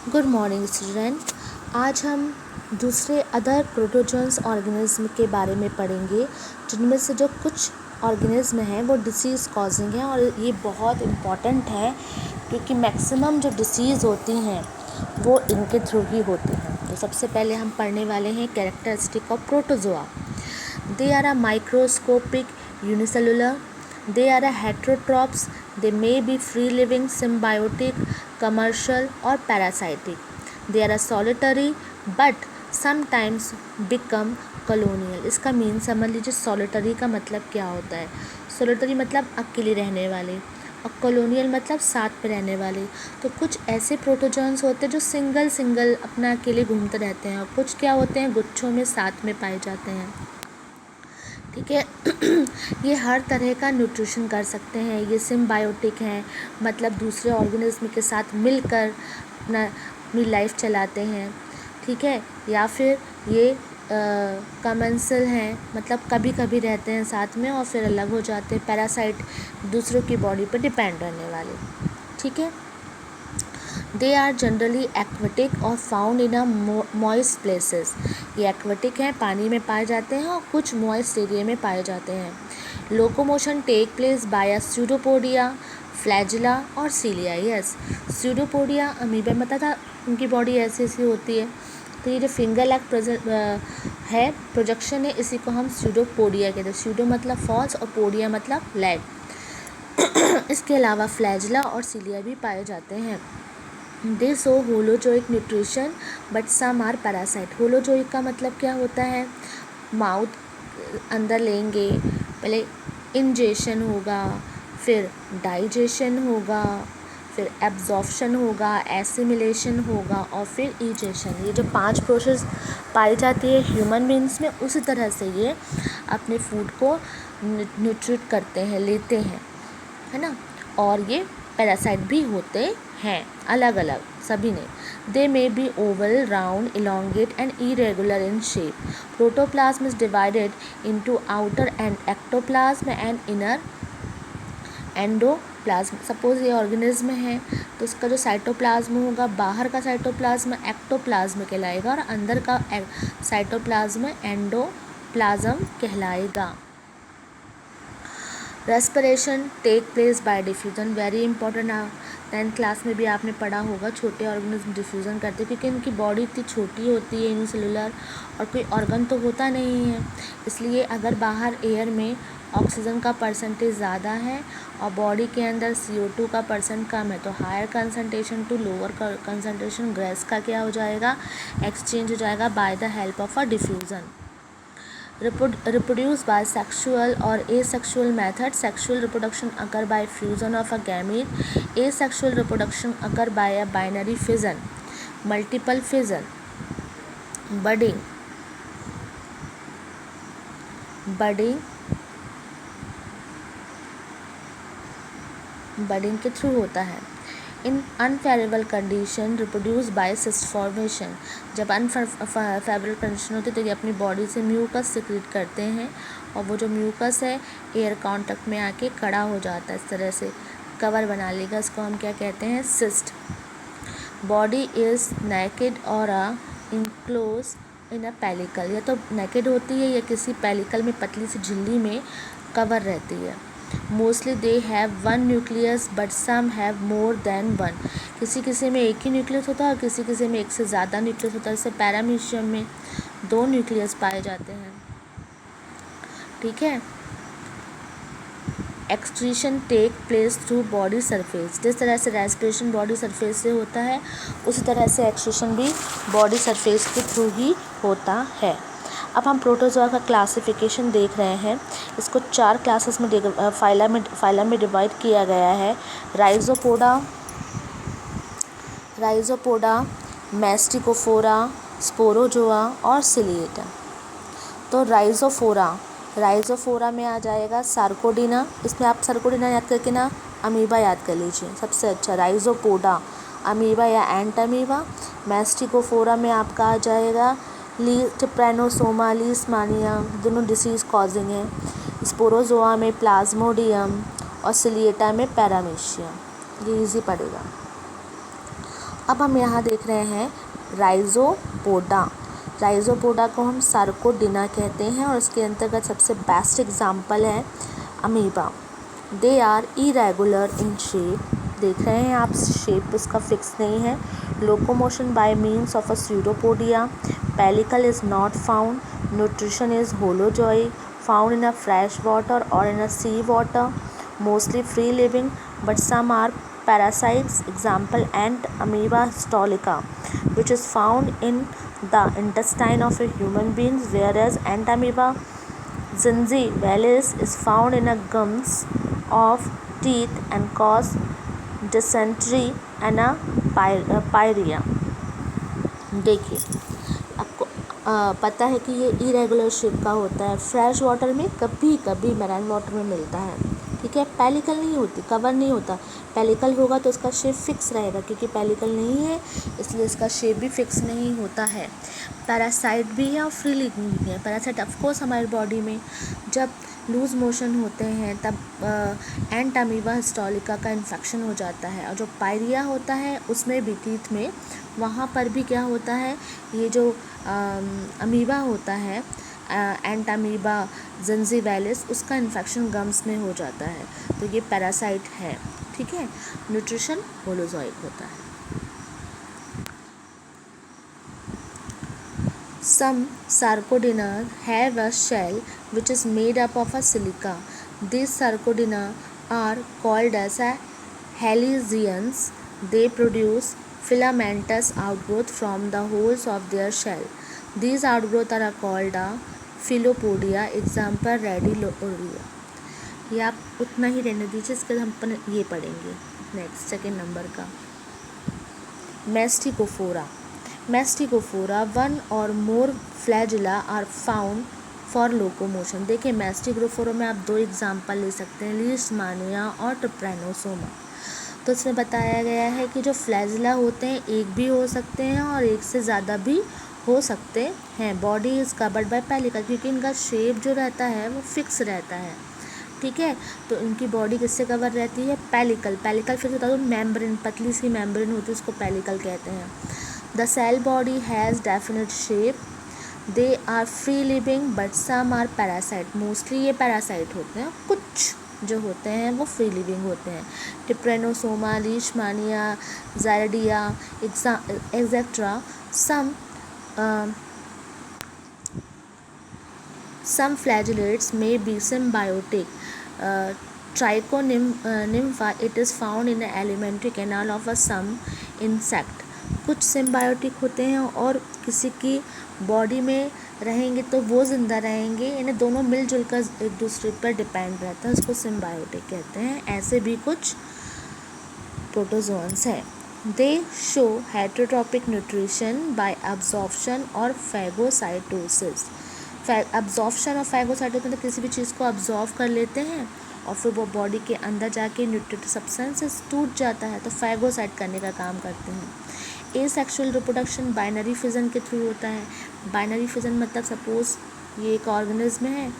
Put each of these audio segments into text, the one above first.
Good morning student. आज हम दूसरे अदर प्रोटोजोन्स ऑर्गेनिज्म के बारे में पढ़ेंगे, जिनमें से जो कुछ ऑर्गेनिज्म हैं वो डिसीज़ कॉजिंग हैं और ये बहुत इम्पॉर्टेंट है क्योंकि मैक्सिमम जो डिसीज़ होती हैं वो इनके थ्रू ही होती हैं। तो सबसे पहले हम पढ़ने वाले हैं characteristic of protozoa. They are a microscopic unicellular, they are a heterotrophs, they may be free living, symbiotic, commercial or parasitic. They are a solitary but sometimes become colonial. इसका मीन समझ लीजिए। solitary का मतलब क्या होता है। solitary मतलब अकेले रहने वाले और colonial मतलब साथ में रहने वाले। तो कुछ ऐसे प्रोटोजोन्स होते हैं जो सिंगल अपना अकेले घूमते रहते हैं और कुछ क्या होते हैं गुच्छों में साथ में पाए जाते हैं। ठीक है। ये हर तरह का न्यूट्रिशन कर सकते हैं। ये सिम्बायोटिक हैं, मतलब दूसरे ऑर्गेनिज्म के साथ मिलकर अपनी लाइफ चलाते हैं। ठीक है। या फिर ये कमेंसल हैं, मतलब कभी कभी रहते हैं साथ में और फिर अलग हो जाते हैं। पैरासाइट, दूसरों की बॉडी पर डिपेंड रहने वाले। ठीक है। दे आर जनरली एक्वेटिक और found in a moist places. ये एक्वेटिक हैं, पानी में पाए जाते हैं और कुछ मॉइस्ट एरिया में पाए जाते हैं। Locomotion take place by a pseudopodia, flagella और सीलिया। यस, स्यूडोपोडिया अमीबा में था, उनकी बॉडी ऐसी होती है। तो ये जो फिंगर लैग है प्रोजेक्शन है, इसी को हम स्यूडोपोडिया कहते हैं। स्यूडो मतलब फॉल्स और पोडिया मतलब लैग। इसके अलावा फ्लैजिला और सीलिया भी पाए जाते हैं। They show holozoic nutrition but some are parasite. Holozoic का मतलब क्या होता है, माउथ अंदर लेंगे, पहले इंजेशन होगा, फिर डाइजेशन होगा, फिर एब्जॉर्प्शन होगा, एसिमिलेशन होगा और फिर इजेशन। ये जो 5 प्रोसेस पाई जाती है ह्यूमन बींग्स में, उसी तरह से ये अपने फूड को न्यूट्रिट करते हैं, लेते हैं, है ना। और ये पैरासाइट भी होते हैं अलग अलग सभी ने। They may be oval, round, elongate and irregular in shape. Protoplasm is divided into outer and ectoplasm and inner endoplasm. Suppose ये ऑर्गेनिज्म है तो उसका जो साइटोप्लाज्म होगा, बाहर का साइटोप्लाज्म एक्टोप्लाज्म कहलाएगा और अंदर का साइटोप्लाज्म एंडोप्लाज्म कहलाएगा। Respiration take place by diffusion, very important. 10th class में भी आपने पढ़ा होगा, छोटे ऑर्गेनिज्म डिफ्यूज़न करते हैं क्योंकि इनकी बॉडी इतनी छोटी होती है यूनिसेलुलर, और कोई ऑर्गन तो होता नहीं है। इसलिए अगर बाहर एयर में ऑक्सीजन का परसेंटेज ज़्यादा है और बॉडी के अंदर CO2 का परसेंट कम है, तो higher concentration to lower concentration gas का क्या हो जाएगा, एक्सचेंज हो जाएगा by the help of a diffusion. Reproduce by sexual or asexual method. Sexual reproduction occur by fusion of a gamete. Asexual reproduction occur by a binary fission, multiple fission, budding के through होता है। In unfavourable condition reproduce by cyst formation. जब unfavourable condition होती है तो ये अपनी body से म्यूकस सिक्रीट करते हैं और वो जो म्यूकस है एयर कांटेक्ट में आके कड़ा हो जाता है, इस तरह से कवर बना लेगा। इसको हम क्या कहते हैं, सिस्ट। बॉडी इज़ नेकेड और इनक्लोज इन अ पेलिकल। या तो नेकेड होती है या किसी पेलिकल में, पतली सी झिल्ली में कवर रहती है। Mostly they have 1 nucleus but some have more than 1। किसी में एक ही न्यूक्लियस होता है और किसी में एक से ज़्यादा न्यूक्लियस होता है। जैसे पैरामीशियम में 2 न्यूक्लियस पाए जाते हैं। ठीक है। Excretion take place through body surface. जिस तरह से रेस्पिरेशन बॉडी सरफेस से होता है, उसी तरह से एक्सक्रीशन भी बॉडी सरफेस के थ्रू ही होता है। अब हम प्रोटोजोआ का क्लासिफिकेशन देख रहे हैं। इसको 4 क्लासेस में फाइलम में डिवाइड किया गया है। राइजोपोडा, मैस्टिकोफोरा, स्पोरोजोआ और सिलिएटा। तो राइजोफोरा में आ जाएगा सार्कोडिना। इसमें आप सार्कोडिना याद करके ना अमीबा याद कर लीजिए, सबसे अच्छा। राइजोपोडा अमीबा या एंट अमीबा। मैस्टिकोफोरा में आपका आ जाएगा ट्रिपैनोसोमा, लीशमानिया, दोनों डिसीज़ कॉजिंग है। स्पोरोजोआ में प्लाज्मोडियम और सिलिएटा में पैरामीशियम। ये इजी पड़ेगा। अब हम यहाँ देख रहे हैं राइजोपोडा। राइजोपोडा को हम सार्कोडिना कहते हैं और उसके अंतर्गत सबसे बेस्ट एग्जाम्पल है amoeba. They are irregular in shape. देख रहे हैं आप, शेप उसका फिक्स नहीं है। Locomotion by means of a pseudopodia. Pellicle is not found. Nutrition is holozoic, found in a fresh water और in a sea water, mostly free living but some are parasites. Example, ant amoeba histolica, which is found in the intestine of a human being, whereas ant amoeba gingivalis is found in the gums of teeth and cause dysentery and a pyorrhea. देखिए, आपको पता है कि ये irregular shape का होता है। Fresh water में कभी कभी मैराइन वाटर में मिलता है, ठीक है। पेलिकल नहीं होती, कवर नहीं होता। पेलिकल होगा तो इसका शेप फिक्स रहेगा, क्योंकि पेलिकल नहीं है इसलिए इसका शेप भी फिक्स नहीं होता है। पैरासाइट भी है और फ्री लिविंग भी है। पैरासाइट ऑफकोर्स हमारी बॉडी में जब लूज मोशन होते हैं तब एंट अमीबा हिस्टोलिका का इन्फेक्शन हो जाता है, और जो पायरिया होता है उसमें भी टीथ में, वहाँ पर भी क्या होता है, ये जो अमीबा होता है एंट अमीबा जिंजीवालिस, उसका इन्फेक्शन गम्स में हो जाता है, तो ये पैरासाइट है, ठीक है। न्यूट्रिशन होलोजोइक होता है। Some sarcodina have a shell which is made up of a silica. These sarcodina are called as a helizians. They produce filamentous outgrowth from the holes of their shell. These outgrowth are called a philopodia. Example, radiolaria. ये आप उतना ही रहने दीजिए, इसके हम ये पढ़ेंगे next second number का। मेस्टिकोफोरा। Mastigophora, one or more flagella are found for locomotion. देखिए, मेस्टिकोफोरा में आप दो एग्जाम्पल ले सकते हैं, लीशमानिया और ट्रिप्रेनोसोमा। तो इसमें बताया गया है कि जो फ्लैजिला होते हैं एक भी हो सकते हैं और एक से ज़्यादा भी हो सकते हैं। Body is covered by pellicle, क्योंकि इनका शेप जो रहता है वो फिक्स रहता है, ठीक है। तो इनकी बॉडी किससे कवर रहती है, पेलिकल। पेलिकल फिर होता है मेम्ब्रेन, पतली सी मेम्ब्रेन होती है, उसको पेलिकल कहते हैं। The cell body has definite shape. They are free living but some are parasite. मोस्टली ये पैरासाइट होते हैं, कुछ जो होते हैं वो फ्री लिविंग होते हैं। Trypanosoma, Leishmania, Giardia etcetera. Some flagellates may be symbiotic. Trichonympha, it is found in the alimentary canal of some insect. कुछ सिम्बायोटिक होते हैं और किसी की बॉडी में रहेंगे तो वो ज़िंदा रहेंगे, इन्हें दोनों मिलजुल कर एक दूसरे पर डिपेंड रहता है, उसको सिम्बायोटिक कहते हैं। ऐसे भी कुछ प्रोटोजोन्स हैं। They show heterotrophic nutrition by absorption और फैगोसाइटोसिस। अब्जॉर्प्शन और फैगोसाइटोसिस मतलब किसी भी चीज़ को अब्जॉर्व कर लेते हैं और फिर वो बॉडी के अंदर जाके न्यूट्रिटिव सब्सटेंसेस टूट जाता है, तो फैगोसाइट करने का काम करते हैं। एसेक्सुअल रिप्रोडक्शन बाइनरी फिजन के थ्रू होता है। बाइनरी फिजन मतलब सपोज ये एक ऑर्गेनिज्म है,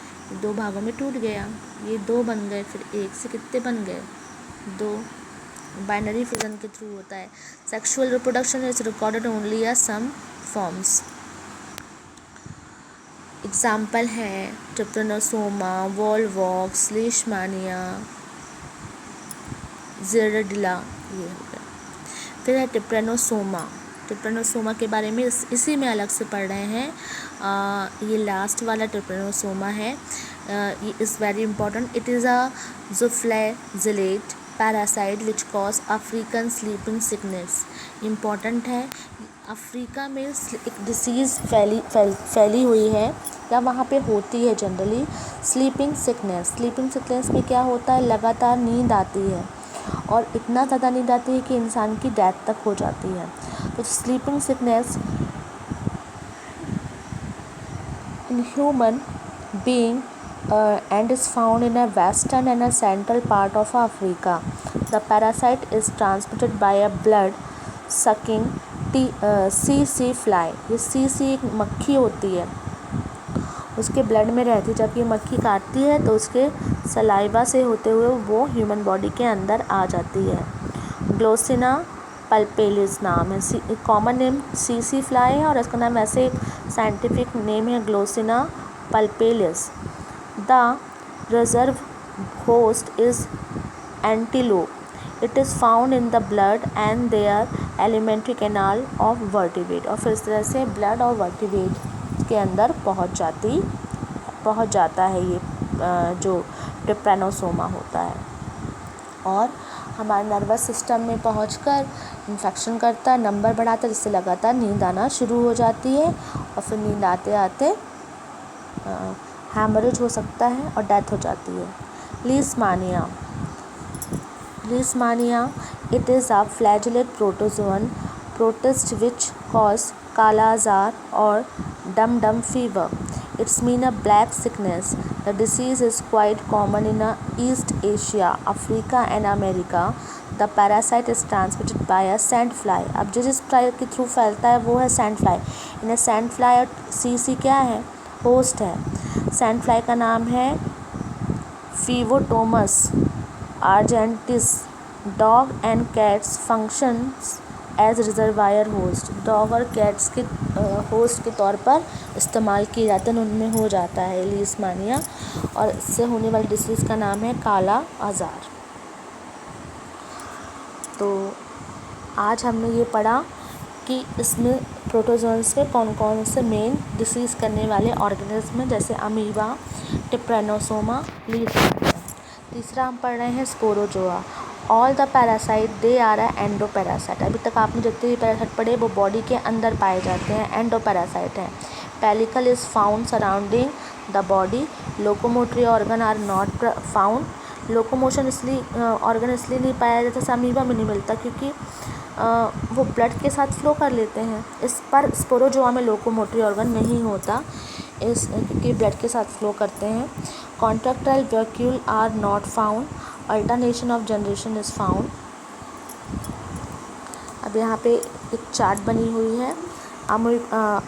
दो भागों में टूट गया, ये दो बन गए, फिर एक से कितने बन गए, दो। बाइनरी फिजन के थ्रू होता है। Sexual reproduction is recorded only as some forms. Example है ट्रिप्रेनोसोमा, वॉलवॉक्स, लीशमानिया, ज़ायरडिया, ये हो गया। फिर है ट्रिप्रेनोसोमा। ट्रिप्रेनोसोमा के बारे में इसी में अलग से पढ़ रहे हैं। ये लास्ट वाला ट्रिप्रेनोसोमा है, ये is very important. It is a zooflagellate parasite which cause African sleeping sickness. Important है, अफ्रीका में एक डिसीज़ फैली हुई है या वहाँ पे होती है generally, sleeping sickness. Sleeping sickness में क्या होता है, लगातार नींद आती है और इतना ज़्यादा नींद आती है कि इंसान की डेथ तक हो जाती है। तो sleeping sickness in human being and is found in a western and a central part of Africa. The parasite is transmitted by a blood sucking CC fly. ये CC एक मक्खी होती है, उसके ब्लड में रहती है। जब ये मक्खी काटती है तो उसके सलाइवा से होते हुए वो ह्यूमन बॉडी के अंदर आ जाती है। ग्लोसिना पल्पेलिस नाम है, कॉमन नेम सीसी फ्लाई है और इसका नाम ऐसे एक साइंटिफिक नेम है Glossina palpalis. The reserve host is antelope. It is found in the blood and their alimentary canal of vertebrate. और फिर इस तरह से ब्लड और वर्टिब्रेट के अंदर पहुंच जाता है ये जो ट्रिपैनोसोमा होता है और हमारे नर्वस सिस्टम में पहुंचकर इन्फेक्शन करता है, नंबर बढ़ाता है, जिससे लगातार नींद आना शुरू हो जाती है और फिर नींद आते आते हैमरेज हो सकता है और डेथ हो जाती है। लीशमानिया, it is a flagellate protozoan protist which cause kala azar or dum-dum fever. It's mean a black sickness. The disease is quite common in East Asia, Africa and America. The parasite is transmitted by a sand fly. अब जिस fly के through फैलता है वो है sand fly. इन्हें sand fly और सीसी क्या है, होस्ट है। सैंड फ्लाई का नाम है Phlebotomus argentipes. Dog and cats functions as reservoir host. Dog और कैट्स के होस्ट के तौर पर इस्तेमाल किए जाते हैं, उनमें हो जाता है लीशमानिया और इससे होने वाली डिसीज़ का नाम है काला आज़ार। तो आज हमने ये पढ़ा कि इसमें प्रोटोजोन्स में कौन कौन से मेन डिसीज़ करने वाले ऑर्गेनिज्म हैं, जैसे अमीबा, ट्रिपैनोसोमा, लीशमानिया। तीसरा हम पढ़ रहे हैं sporozoa. All the parasite they are endoparasite. अभी तक आपने जितने भी पैरासाइट पढ़े वो बॉडी के अंदर पाए जाते हैं, एंडोपैरासाइट हैं। Pellicle is found surrounding the body. Locomotory organ are not found. Locomotion organ इसलिए नहीं पाया जाता, जैसे अमीबा में नहीं मिलता क्योंकि वो ब्लड के साथ फ्लो कर लेते हैं। इस पर स्पोरोजोआ में लोकोमोटरी ऑर्गन नहीं होता क्योंकि ब्लड के साथ फ्लो करते हैं। Contractile vacuole are not found. Alternation of generation is found. अब यहाँ पे एक चार्ट बनी हुई है।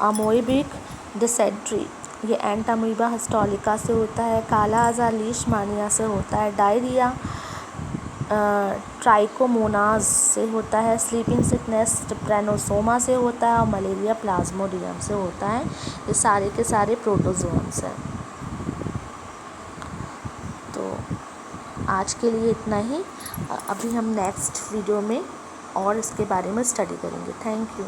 अमोइबिक डिसेंट्री ये एंट अमीबा हिस्टोलिका से होता है। काला आज़ार लीशमानिया से होता है। डायरिया ट्राइकोमोनाज से होता है। स्लीपिंग सिकनेस ट्रिपैनोसोमा से होता है और मलेरिया प्लाज्मोडियम से होता है। ये सारे के सारे प्रोटोजोन्स हैं। तो आज के लिए इतना ही। अभी हम नेक्स्ट वीडियो में और इसके बारे में स्टडी करेंगे। Thank you.